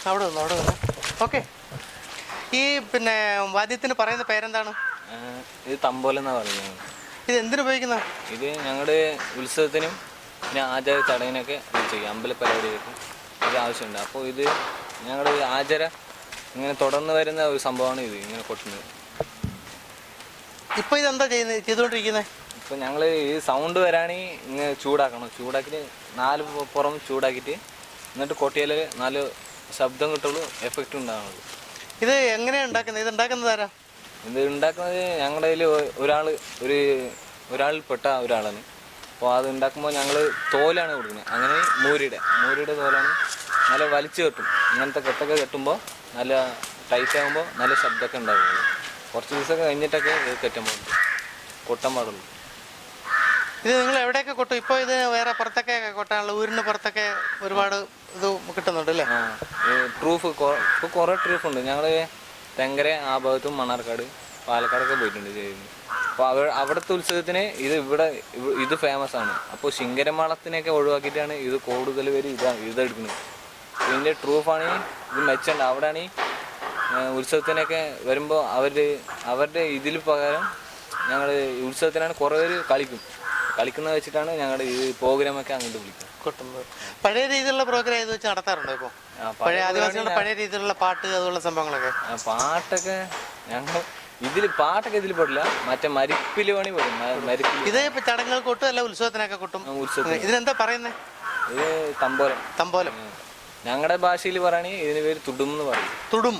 അവിടെ നിന്ന് ഓക്കെ. ഈ പിന്നെ വാദ്യത്തിന് പറയുന്ന പേരെന്താണ്? ഇത് തമ്പോലെന്നാണ് പറയുന്നത്. ഇത് എന്തിനുപയോഗിക്കുന്ന? ഇത് ഞങ്ങളുടെ ഉത്സവത്തിനും പിന്നെ ആചാര ചടങ്ങിനൊക്കെ ചെയ്യും. അമ്പലപ്പരിപാടികൾക്ക് ഇത് ആവശ്യമുണ്ട്. അപ്പോൾ ഇത് ഞങ്ങളുടെ ആചാര ഇങ്ങനെ തുടർന്ന് വരുന്ന ഒരു സംഭവമാണ് ഇത് ഇങ്ങനെ കൊട്ടുന്നത്. ഇപ്പോൾ ഇതെന്താ ചെയ്തുകൊണ്ടിരിക്കുന്നത്? ഇപ്പോൾ ഞങ്ങൾ ഈ സൗണ്ട് വരാണെങ്കിൽ ഇങ്ങനെ ചൂടാക്കണം. ചൂടാക്കിയിട്ട് 4 പുറം ചൂടാക്കിയിട്ട് എന്നിട്ട് കൊട്ടിയാൽ നല്ല ശബ്ദം കിട്ടുള്ളൂ, എഫക്റ്റ് ഉണ്ടാകുന്നത്. ഇത് എങ്ങനെയാണ് ഉണ്ടാക്കുന്നത്? ഇത് ഉണ്ടാക്കുന്നത് ആരാ? ഇത് ഉണ്ടാക്കുന്നത് ഞങ്ങളുടെ കയ്യിൽ ഒരാളിൽപ്പെട്ട ഒരാളാണ്. അപ്പോൾ അത് ഉണ്ടാക്കുമ്പോൾ ഞങ്ങൾ തോലാണ് കൊടുക്കുന്നത്. അങ്ങനെ മൂരിയുടെ തോലാണ് നല്ല വലിച്ചു കെട്ടും. ഇങ്ങനത്തെ കെട്ടൊക്കെ കെട്ടുമ്പോൾ നല്ല ടൈറ്റ് ആകുമ്പോൾ നല്ല ശബ്ദമൊക്കെ ഉണ്ടാകുള്ളൂ. കുറച്ച് ദിവസമൊക്കെ കഴിഞ്ഞിട്ടൊക്കെ ഇത് കൊട്ടാൻ പാടുള്ളൂ. ഇത് നിങ്ങൾ എവിടെയൊക്കെ കൊട്ടും? ഇപ്പോൾ ഇത് വേറെ പുറത്തൊക്കെ കൊട്ടാനുള്ള ഊരിന് പുറത്തൊക്കെ ഒരുപാട് ഇത് കിട്ടുന്നുണ്ട് അല്ലേ? ട്രൂഫ് ഇപ്പോൾ കുറേ ട്രൂഫുണ്ട്. ഞങ്ങൾ തെങ്കര ആ ഭാഗത്തും മണ്ണാർക്കാട് പാലക്കാടൊക്കെ പോയിട്ടുണ്ട് ചെയ്യുന്നത്. അപ്പോൾ അവിടുത്തെ ഉത്സവത്തിന് ഇത് ഫേമസ് ആണ്. അപ്പോൾ ശിങ്കരമേളത്തിനെയൊക്കെ ഒഴിവാക്കിയിട്ടാണ് ഇത് കൂടുതൽ പേര് ഇതെടുക്കുന്നത്. ഇതിൻ്റെ ട്രൂഫാണെങ്കിൽ ഇത് മെച്ചുണ്ട്. അവിടെയാണെങ്കിൽ ഉത്സവത്തിനൊക്കെ വരുമ്പോൾ അവരുടെ ഇതിൽ പ്രകാരം ഞങ്ങൾ ഉത്സവത്തിനാണ് കുറേ പേര് കളിക്കുന്നത് വെച്ചിട്ടാണ് ഞങ്ങളുടെ ഈ പ്രോഗ്രാമൊക്കെ അങ്ങോട്ട് വിളിക്കുന്നത്. കൊട്ടുന്നത് പഴയ രീതിയിലുള്ള പ്രോഗ്രാം ഇത് വെച്ച് നടത്താറുണ്ടോ? ഇപ്പോൾ പഴയ ആദിവാസികളുടെ പഴയ രീതിയിലുള്ള പാട്ട് അതുള്ള സംഭവങ്ങളൊക്കെ? പാട്ടൊക്കെ പാട്ടൊക്കെ ഇതിൽ പെടില്ല. മറ്റേ മരിപ്പില് പണി പെടും. ഇത് ഇപ്പം ചടങ്ങുകൾ കൊട്ടും അല്ല ഉത്സവത്തിനൊക്കെ കൊട്ടും? ഉത്സവത്തിന്. ഇതിനെന്താ പറയുന്നത്? ഇത് തമ്പോലം. തമ്പോലം. ഞങ്ങളുടെ ഭാഷയിൽ പറയുകയാണെങ്കിൽ ഇതിന് പേര് തുടും എന്ന് പറയും. തുടും.